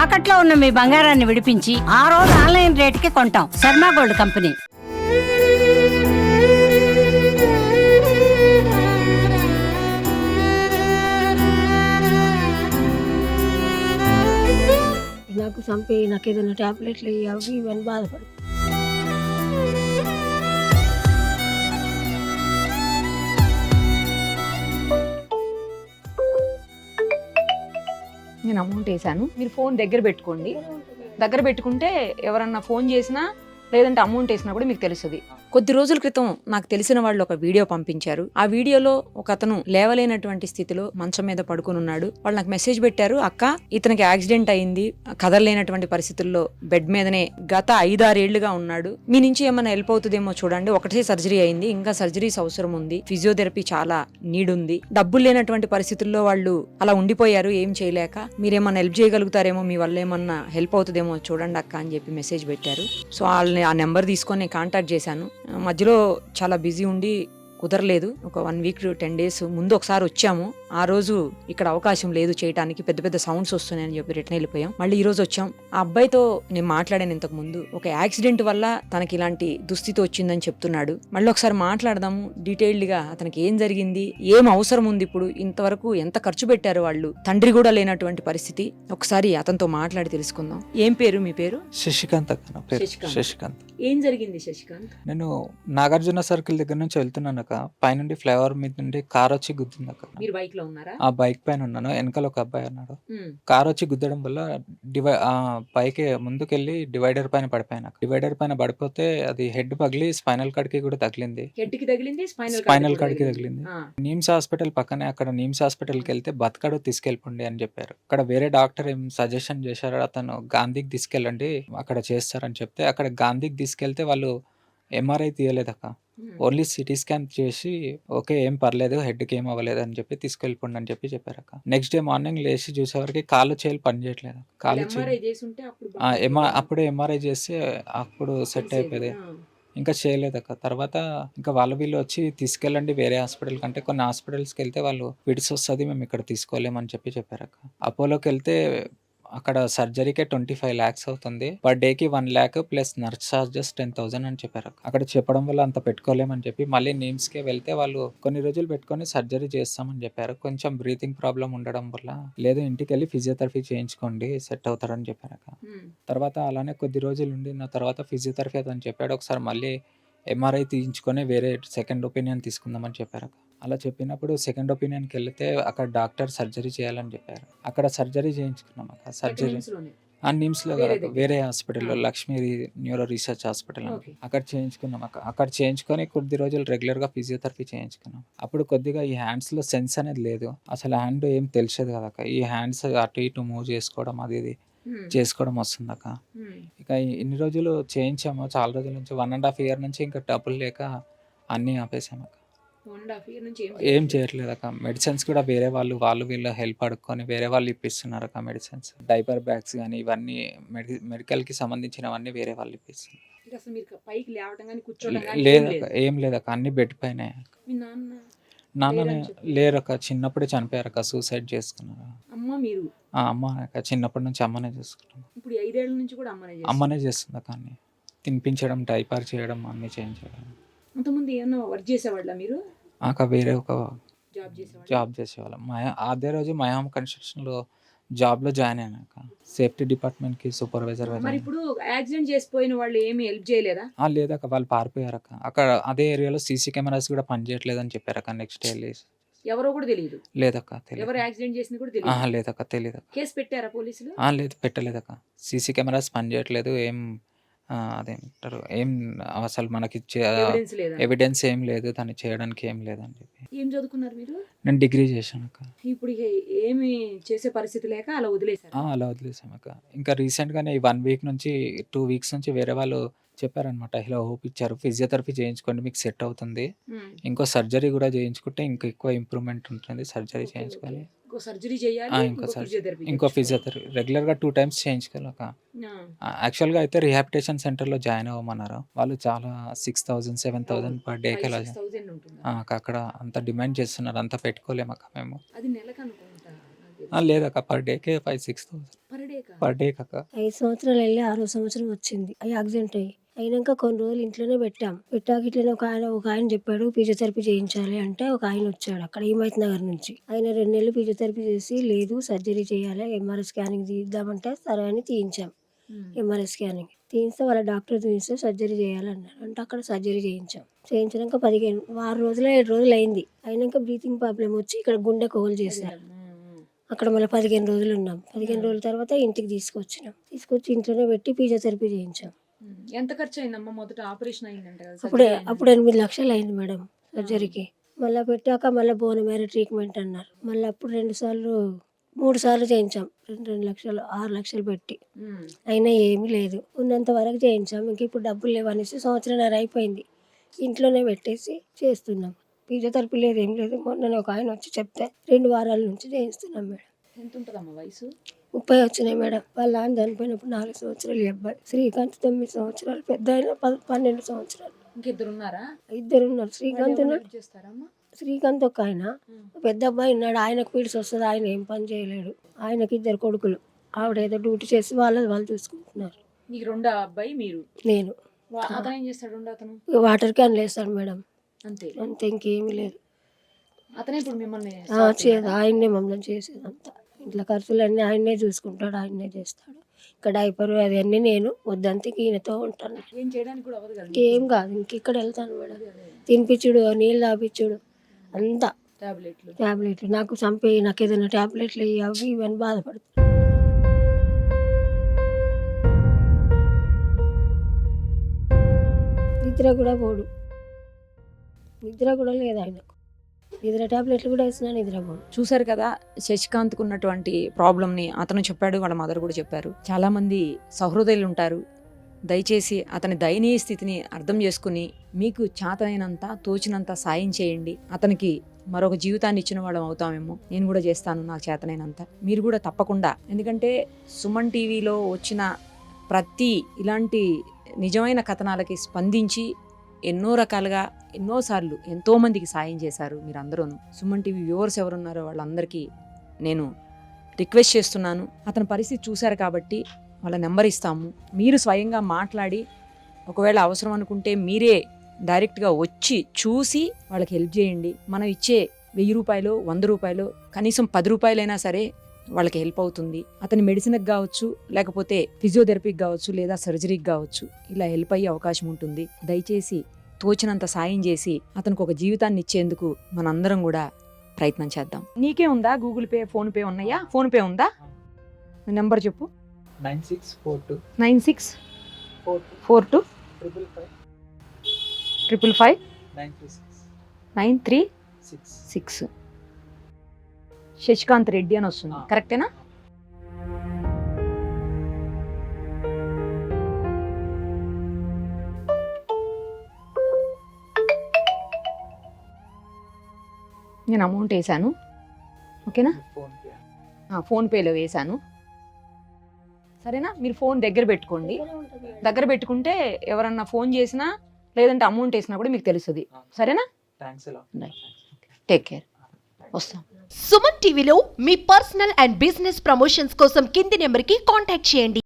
తాకట్లో ఉన్న మీ బంగారాన్ని విడిపించి ఆ రోజు ఆన్లైన్ రేటుకి కొంటాం. Sharma gold company. నాకు చంపి నాకు ఏదైనా టాబ్లెట్లు అవి ఇవన్నీ బాధపడు. నేను అమౌంట్ వేసాను, మీరు ఫోన్ దగ్గర పెట్టుకోండి. దగ్గర పెట్టుకుంటే ఎవరన్నా ఫోన్ చేసినా లేదంటే అమౌంట్ వేసినా కూడా మీకు తెలుస్తుంది. కొద్ది రోజుల క్రితం నాకు తెలిసిన వాళ్ళు ఒక వీడియో పంపించారు. ఆ వీడియోలో ఒక అతను లేవలేనటువంటి స్థితిలో మంచం మీద పడుకుని ఉన్నాడు. వాళ్ళు నాకు మెసేజ్ పెట్టారు, అక్క ఇతనికి యాక్సిడెంట్ అయింది, కదలలేనటువంటి పరిస్థితుల్లో బెడ్ మీదనే గత 5-6 ఏళ్లుగా ఉన్నాడు, మీ నుంచి ఏమైనా హెల్ప్ అవుతుందేమో చూడండి, ఒకటే సర్జరీ అయింది, ఇంకా సర్జరీస్ అవసరం ఉంది, ఫిజియోథెరపీ చాలా నీడ్ ఉంది, డబ్బులు లేనటువంటి పరిస్థితుల్లో వాళ్ళు అలా ఉండిపోయారు, ఏం చేయలేక మీరేమన్నా హెల్ప్ చేయగలుగుతారేమో, మీ వల్ల ఏమన్నా హెల్ప్ అవుతుందేమో చూడండి అక్క అని చెప్పి మెసేజ్ పెట్టారు. సో వాళ్ళని ఆ నెంబర్ తీసుకొని నేను కాంటాక్ట్ చేశాను. మధ్యలో చాలా బిజీ ఉండి కుదరలేదు. ఒక 1 వీక్ 10 డేస్ ముందు ఒకసారి వచ్చాము. ఆ రోజు ఇక్కడ అవకాశం లేదు చేయడానికి, పెద్ద పెద్ద సౌండ్స్ వస్తున్నాయని చెప్పి రిటర్న్ వెళ్ళిపోయాం. మళ్ళీ ఈ రోజు వచ్చాం. ఆ అబ్బాయితో నేను మాట్లాడాను ఇంతకు ముందు. ఒక యాక్సిడెంట్ వల్ల తనకి ఇలాంటి దుస్థితి వచ్చిందని చెప్తున్నాడు. మళ్ళీ ఒకసారి మాట్లాడదాము డీటెయిల్డ్ గా, అతనికి ఏం జరిగింది, ఏం అవసరం ఉంది, ఇప్పుడు ఇంతవరకు ఎంత ఖర్చు పెట్టారు వాళ్ళు, తండ్రి కూడా లేనటువంటి పరిస్థితి. ఒకసారి అతనితో మాట్లాడి తెలుసుకుందాం. ఏం పేరు మీ పేరు? శశికాంత్ అక్క నా పేరు. శశికాంత్. ఏం జరిగింది శశికాంత్? నేను నాగార్జున సర్కిల్ దగ్గర నుంచి వెళ్తున్నాను అక్క. పైనుండి ఫ్లైఓవర్ మీద నుండి కార్ వచ్చి గుద్దింది అక్క. మీరు బైక్ లో ఉన్నారా? ఆ బైక్ పైన ఉన్నాను, వెనకాల ఒక అబ్బాయి ఉన్నాడు. కార్ వచ్చి గుద్దడం వల్ల బైక్ ముందుకెళ్ళి డివైడర్ పైన పడిపోయాను. డివైడర్ పైన పడిపోతే అది హెడ్ పగిలి స్పైనల్ కార్డ్ కి కూడా తగిలింది. హెడ్ కి తగిలింది, స్పైనల్ కార్డ్ కి తగిలింది. నిమ్స్ హాస్పిటల్ పక్కనే, అక్కడ నిమ్స్ హాస్పిటల్కి వెళ్తే బతకడు తీసుకెళ్ళిపోండి అని చెప్పారు. అక్కడ వేరే డాక్టర్ ఏం సజెషన్ చేశారు, అతను గాంధీకి తీసుకెళ్ళండి అక్కడ చేస్తారని చెప్తే, అక్కడ గాంధీకి తీసుకెళ్తే వాళ్ళు ఎంఆర్ఐ తీయలేదక్క, ఓన్లీ సిటీ స్కాన్ చేసి ఓకే ఏం పర్లేదు, హెడ్కి ఏం అవ్వలేదు అని చెప్పి తీసుకెళ్ళిపోండి అని చెప్పి చెప్పారు అక్క. నెక్స్ట్ డే మార్నింగ్ లేచి చూసేవరకు కాళ్ళు చేయాలి పని చేయట్లేదు. అప్పుడే ఎంఆర్ఐ చేస్తే అప్పుడు సెట్ అయిపోయేది. ఇంకా చేయలేదు అక్క. తర్వాత ఇంకా వీళ్ళు వచ్చి తీసుకెళ్ళండి వేరే హాస్పిటల్ కంటే, కొన్ని హాస్పిటల్స్కి వెళ్తే వాళ్ళు విడిసి వస్తుంది, మేము ఇక్కడ తీసుకోలేమని చెప్పారు అక్క. అపోలోకి వెళ్తే అక్కడ సర్జరీకే 25 lakhs అవుతుంది, పర్ డేకి 1 lakh ప్లస్ నర్స్ చార్జెస్ 10,000 అని చెప్పారు. అక్కడ చెప్పడం వల్ల అంత పెట్టుకోలేమని చెప్పి మళ్ళీ నిమ్స్కే వెళ్తే వాళ్ళు కొన్ని రోజులు పెట్టుకొని సర్జరీ చేస్తామని చెప్పారు. కొంచెం బ్రీతింగ్ ప్రాబ్లం ఉండడం వల్ల లేదు ఇంటికి వెళ్ళి ఫిజియోథెరపీ చేయించుకోండి సెట్ అవుతారని చెప్పారు. తర్వాత అలానే కొద్ది రోజులు ఉండిన తర్వాత ఫిజియోథెరపీ అని చెప్పాడు. ఒకసారి మళ్ళీ ఎంఆర్ఐ తీయించుకొని వేరే సెకండ్ ఒపీనియన్ తీసుకుందామని చెప్పారు. అలా చెప్పినప్పుడు సెకండ్ ఒపీనియన్కి వెళ్తే అక్కడ డాక్టర్ సర్జరీ చేయాలని చెప్పారు. అక్కడ సర్జరీ చేయించుకున్నాం అక్క. సర్జరీ నిమ్స్లో కాదు, వేరే హాస్పిటల్లో, లక్ష్మీ న్యూరో రీసెర్చ్ హాస్పిటల్ అక్కడ చేయించుకున్నాం అక్క. అక్కడ చేయించుకొని కొద్ది రోజులు రెగ్యులర్గా ఫిజియోథెరపీ చేయించుకున్నాం. అప్పుడు కొద్దిగా ఈ హ్యాండ్స్లో సెన్స్ అనేది లేదు, అసలు హ్యాండ్ ఏం తెలిసేది కదక్క. ఈ హ్యాండ్స్ అటు ఇటు మూవ్ చేసుకోవడం అది ఇది చేసుకోవడం వస్తుంది అక్క. ఇక ఇన్ని రోజులు చేయించాము, చాలా రోజుల నుంచి 1.5 year నుంచి ఇంకా డబ్బులు లేక అన్నీ ఆపేసాము అక్క. ఏం చేయట్లేదు అక్క. మెడిసిన్స్ కూడా వేరే వాళ్ళు వీళ్ళు హెల్ప్ అడుక్కొని వేరే వాళ్ళు ఇప్పిస్తున్నారు అక్క. మెడిసిన్స్, డైపర్ బ్యాగ్స్ కానీ ఇవన్నీ మెడికల్కి సంబంధించినవన్నీ వేరే వాళ్ళు ఇప్పిస్తున్నారు. లేదక్క, ఏం లేదక్క, అన్ని బెడ్ పైన. నాన్న లేరక్క, చిన్నప్పుడే చనిపోయారక్క, సూసైడ్ చేసుకున్నారు. అమ్మ అక్క, చిన్నప్పటి నుంచి అమ్మనే చూసుకుంటాం. అమ్మనే చేస్తుంది అక్క, అన్ని తినిపించడం, డైపర్ చేయడం, అన్ని చేయించడం. అక్క వేరే ఒక జాబ్ చేసేవాళ్ళం. అదే రోజు మయామ్ కన్స్ట్రక్షన్లో జాబ్లో జాయిన్ అయినాక సేఫ్టీ డిపార్ట్మెంట్కి సూపర్వైజర్. ఇప్పుడు యాక్సిడెంట్ చేసిపోయిన వాళ్ళు ఏమి హెల్ప్ చేయలేదా? లేదక్క, వాళ్ళు పారిపోయారక్క. అక్కడ అదే ఏరియాలో సీసీ కెమెరాస్ కూడా పనిచేయట్లేదు అని చెప్పారక్క. నెక్స్ట్ డే ఎవరో కూడా తెలియదు. లేదక్క, ఎవరు యాక్సిడెంట్ చేసింది కూడా తెలియదు. లేదక్క, తెలియదు. కేసు పెట్టారా పోలీసులు? లేదు, పెట్టలేదక్క. సీసీ కెమెరాస్ పనిచేయట్లేదు, ఏం అదేంటారు, ఏం అసలు మనకి ఎవిడెన్స్ ఏం లేదు, దాన్ని చేయడానికి ఏం లేదని చెప్పి. ఏం చదువుకున్నారు మీరు? నేను డిగ్రీ చేశాను అక్క. ఇప్పుడు ఏమి చేసే పరిస్థితి లేక అలా వదిలేసారు? అలా వదిలేసాం అక్క. ఇంకా రీసెంట్గానే 1 week నుంచి 2 weeks నుంచి వేరే వాళ్ళు చెప్పారనమాట, ఇలా హోప్ ఇచ్చారు, ఫిజియోథెరపీ చేయించుకోండి మీకు సెట్ అవుతుంది, ఇంకో సర్జరీ కూడా చేయించుకుంటే ఇంకా ఎక్కువ ఇంప్రూవ్మెంట్ ఉంటుంది, సర్జరీ చేయించుకొని ఇంకో ఫిజియోథెరపీ రెగ్యులర్గా 2 times చేయించుకోలేక. యాక్చువల్గా అయితే రిహాబిటేషన్ సెంటర్లో జాయిన్ అవ్వమన్నారు వాళ్ళు. చాలా 6,000 7,000 పర్ డేకి అలా అక్కడ అంత డిమాండ్ చేస్తున్నారు, అంత పెట్టుకోలేమక్క మేము. లేదక్క, పర్ డేకే 5-6,000. పర్ డే అక్క. 5 సంవత్సరాలు వెళ్ళి 6వ సంవత్సరం వచ్చింది యాక్సిడెంట్ అయ్యి. అయినాక కొన్ని రోజులు ఇంట్లోనే పెట్టాక ఇట్లనే ఒక ఆయన చెప్పాడు ఫిజియోథెరపీ చేయించాలి అంటే ఒక ఆయన వచ్చాడు అక్కడ హిమాయత్ నగర్ నుంచి. ఆయన 2 నెలలు ఫిజియోథెరపీ చేసి లేదు సర్జరీ చేయాలి ఎంఆర్ఐ స్కానింగ్ తీద్దామంటే సరే అని తీయించాం. ఎంఆర్ఐ స్కానింగ్ తీయిస్తే వాళ్ళ డాక్టర్ చూస్తే సర్జరీ చేయాలన్నారు. అంటే అక్కడ సర్జరీ చేయించినాక 6 రోజులు 7 రోజులు అయింది. అయినాక బ్రీతింగ్ ప్రాబ్లం వచ్చి ఇక్కడ గుండె హోల్ చేశారు. అక్కడ మళ్ళీ 15 రోజులు ఉన్నాం. 15 రోజుల తర్వాత ఇంటికి తీసుకొచ్చి ఇంట్లోనే పెట్టి ఫిజియోథెరపీ చేయించాం. ఎంత ఖర్చు అయిందమ్మా మొదట ఆపరేషన్ అయిందంట కదా? అప్పుడు 8 లక్షలు అయింది మేడం సర్జరీకి. మళ్ళీ పెట్టాక మళ్ళీ బోన్ మేర ట్రీట్మెంట్ అన్నారు. మళ్ళీ అప్పుడు 3 సార్లు చేయించాం. 2 లక్షలు 6 లక్షలు పెట్టి అయినా ఏమీ లేదు. ఉన్నంత వరకు చేయించాం. ఇంక ఇప్పుడు డబ్బులు లేవనేసి సంవత్సరంన్నర అయిపోయింది. ఇంట్లోనే పెట్టేసి చేస్తున్నాం. ఫిజియోథెరపీ లేదు ఏం లేదు. మొన్న ఒక ఆయన వచ్చి చెప్తే 2 వారాల నుంచి చేయిస్తున్నాం మేడం. ఎంత ఉంటుందమ్మా వయసు? 30 వచ్చినాయి మేడం. వాళ్ళ ఆయన చనిపోయినప్పుడు 4 సంవత్సరాలు ఈ అబ్బాయి. శ్రీకాంత్ 9 సంవత్సరాలు, పెద్ద ఆయన 12 సంవత్సరాలు. ఇంకిద్దరు ఉన్నారా? 2 ఉన్నారు. శ్రీకాంత్ ఉన్నాడు. చేస్తారమ్మా? శ్రీకాంత్ ఒక ఆయన, పెద్ద అబ్బాయి ఉన్నాడు. ఆయనకు పీడ్స్ వస్తుంది. ఆయన ఏం పని చేయలేడు. ఆయనకి 2 కొడుకులు. ఆవిడ ఏదో డ్యూటీ చేసి వాళ్ళు చూసుకుంటున్నారు. నీకు 2 అబ్బాయి మీరు? నేను. అతను ఏం చేస్తాడు? అతను వాటర్ క్యాన్ వేస్తాడు మేడం. అంతే ఇంకేమీ లేదు. అతనే ఇప్పుడు మిమ్మల్ని ఆయన్నే మమ్మల్ని చేసేదంతా. ఇంట్లో ఖర్చులన్నీ ఆయన్నే చూసుకుంటాడు. ఆయన్నే చేస్తాడు. ఇక్కడ డైపర్ అది అన్నీ నేను వద్దంతే ఈయనతో ఉంటాను. ఏం చేయడానికి కూడా అవ్వదు కదా? ఏం కాదు. ఇంకెక్కడ వెళ్తాను మేడం. తినిపించుడు, నీళ్ళు తాపించుడు అంతా. టాబ్లెట్లు నాకు నాకు ఏదైనా టాబ్లెట్లు అవి ఇవన్నీ బాధపడుతుంది. నిద్ర కూడా పోడు. నిద్ర కూడా లేదు ఆయనకు. నిద్ర టాబ్లెట్లు కూడా వేసినా నిద్ర పోడు. చూశారు కదా శశికాంత్కు ఉన్నటువంటి ప్రాబ్లమ్ని అతను చెప్పాడు, వాళ్ళ మదర్ కూడా చెప్పారు. చాలామంది సహృదయులు ఉంటారు. దయచేసి అతని దయనీయ స్థితిని అర్థం చేసుకుని మీకు చేతనైనంత తోచినంత సాయం చేయండి. అతనికి మరొక జీవితాన్ని ఇచ్చిన వాళ్ళం అవుతామేమో. నేను కూడా చేస్తాను నాకు చేతనైనంత. మీరు కూడా తప్పకుండా, ఎందుకంటే సుమన్ టీవీలో వచ్చిన ప్రతి ఇలాంటి నిజమైన కథనాలకి స్పందించి ఎన్నో రకాలుగా ఎన్నోసార్లు ఎంతోమందికి సాయం చేశారు మీరందరూ. సుమన్ టీవీ వ్యూవర్స్ ఎవరున్నారో వాళ్ళందరికీ నేను రిక్వెస్ట్ చేస్తున్నాను. అతని పరిస్థితి చూశారు కాబట్టి వాళ్ళ నెంబర్ ఇస్తాము. మీరు స్వయంగా మాట్లాడి ఒకవేళ అవసరం అనుకుంటే మీరే డైరెక్ట్గా వచ్చి చూసి వాళ్ళకి హెల్ప్ చేయండి. మనం ఇచ్చే 1000 రూపాయలు 100 రూపాయలు కనీసం 10 రూపాయలైనా సరే వాళ్ళకి హెల్ప్ అవుతుంది. అతని మెడిసిన్కి కావచ్చు, లేకపోతే ఫిజియోథెరపీకి కావచ్చు, లేదా సర్జరీకి కావచ్చు, ఇలా హెల్ప్ అయ్యే అవకాశం ఉంటుంది. దయచేసి తోచినంత సాయం చేసి అతనికి ఒక జీవితాన్ని ఇచ్చేందుకు మనందరం కూడా ప్రయత్నం చేద్దాం. నీకే ఉందా గూగుల్ పే, ఫోన్ పే ఉన్నాయా? ఫోన్ పే ఉందా? నెంబర్ చెప్పు. 9642 9642 555 936. శశికాంత్ రెడ్డి అని వస్తుంది. కరెక్టేనా? నేను అమౌంట్ వేసాను. ఓకేనా? ఫోన్పేలో వేసాను. సరేనా? మీరు ఫోన్ దగ్గర పెట్టుకోండి. దగ్గర పెట్టుకుంటే ఎవరన్నా ఫోన్ చేసినా లేదంటే అమౌంట్ వేసినా కూడా మీకు తెలుస్తుంది. సరేనా? Take care. వస్తాం. సుమన్ టీవీలో మీ పర్సనల్ అండ్ బిజినెస్ ప్రమోషన్స్ కోసం కింది నెంబర్కి కాంటాక్ట్ చేయండి.